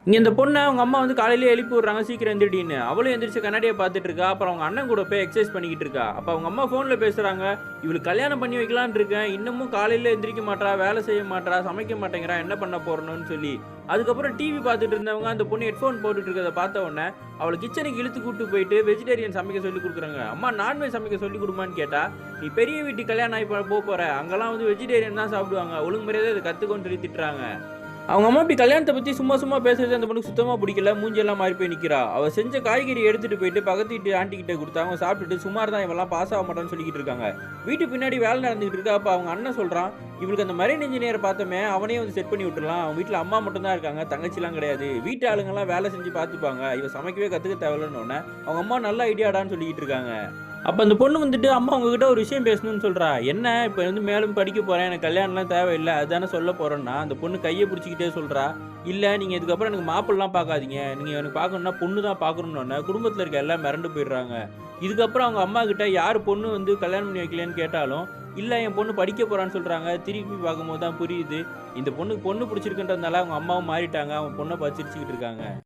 இங்க இந்த பொண்ண அவங்க அம்மா வந்து காலையிலேயே எழுப்பி விடுறாங்க, சீக்கிரம் எந்திரிடின்னு. அவளும் எந்திரிச்சு கண்ணாடிய பார்த்துட்டு இருக்கா. அப்புறம் அவங்க அண்ணன் கூட போய் எக்சர்சைஸ் பண்ணிக்கிட்டு இருக்கா. அப்ப அவங்க அம்மா ஃபோன்ல பேசுறாங்க. "இவளுக்கு கல்யாணம் பண்ணி வைக்கலான்னு இருக்கேன். இன்னமும் காலையில எந்திரிக்க மாட்றா, வேலை செய்ய மாட்றா, சமைக்க மாட்டேங்கிறா. என்ன பண்ண போறணும்னு" சொல்லி. அதுக்கப்புறம் டிவி பார்த்துட்டு இருந்தவங்க அந்த பொண்ணு ஹெட்ஃபோன் போட்டுட்டு இருக்கிறத பார்த்த உடனே, அவள கிச்சனுக்கு இழுத்து கூட்டு போயிட்டு வெஜிடேரியன் சமைக்க சொல்லிக் குடுக்குறாங்க. "அம்மா நான்வெஜ் சமைக்க சொல்லிக் குடும்மான்னு" கேட்டா, "நீ பெரிய வீட்டுக்கு கல்யாணம் ஆகி போற. அங்கலாம் வந்து வெஜிடேரியன் தான் சாப்பிடுவாங்க. ஒழுங்கு மரியாதையா இத கத்துக்கோன்னு" சொல்லி திட்டுறாங்க. அவங்க அம்மா இப்படி கல்யாணத்த பத்தி சும்மா சும்மா பேசுறது அந்த பொண்ணுக்கு சுத்தமா பிடிக்கல. மூஞ்சியெல்லாம் மாறி போய் நிக்கிறா. அவ செஞ்ச காய்கறிய எடுத்துட்டு போயிட்டு பக்கத்து வீட்டு ஆன்டி கிட்ட குடுத்தா, அவங்க சாப்பிட்டுட்டு சுமார் தான் இவன்லாம் பாஸ் ஆக மாட்டான்னு சொல்லிக்கிட்டு இருக்காங்க. வீட்டு பின்னாடி வேலை நடந்துகிட்டு இருக்கு. அப்ப அவங்க அண்ணன் சொல்றான், "இவளுக்கு அந்த மரைன் இன்ஜினியர பார்த்தோமே, அவனையே வந்து செட் பண்ணி விட்டுறலாம். அவன் வீட்ல அம்மா மட்டும் தான் இருக்காங்க. தங்கச்சிலாம் கிடையாது. வீட்டு ஆளுங்கலாம் வேலை செஞ்சு பார்த்துப்பாங்க. இவ சமைக்கவே கத்துக்க தேவையில்லன்ன உடனே, அவங்க அம்மா நல்ல ஐடியாடான்னு சொல்லிக்கிட்டு இருக்காங்க. அப்ப அந்த பொண்ணு வந்துட்டு, "அம்மா உங்ககிட்ட ஒரு விஷயம் பேசணும்னு" சொல்றா. "என்ன? இப்ப வந்து மேலும் படிக்க போறேன். எனக்கு கல்யாணம்லாம் தேவையில்ல. அதுதானே சொல்ல போறேன்னா" அந்த பொண்ணு கைய புடிச்சுக்கிட்டே சொல்றா. "இல்ல நீங்க இதுக்கப்புறம் எனக்கு மாப்பிள்ளைலாம் பார்க்காதீங்க. நீங்க எனக்கு பார்க்கணும்னா பொண்ணு தான் பார்க்கணும்னோனே" குடும்பத்தில இருக்க எல்லாம் மிரண்டு போயிடுறாங்க. இதுக்கப்புறம் அவங்க அம்மாகிட்ட யார் பொண்ணு வந்து கல்யாணம் பண்ணி வைக்கலையான்னு கேட்டாலும், "இல்ல என் பொண்ணு படிக்க போறான்னு" சொல்றாங்க. திருப்பி பார்க்கும்போது தான் புரியுது, இந்த பொண்ணுக்கு பொண்ணு புடிச்சிருக்குன்றதுனால அவங்க அம்மாவும் மாறிட்டாங்க. அவங்க பொண்ண பார்த்து சிரிச்சுக்கிட்டு இருக்காங்க.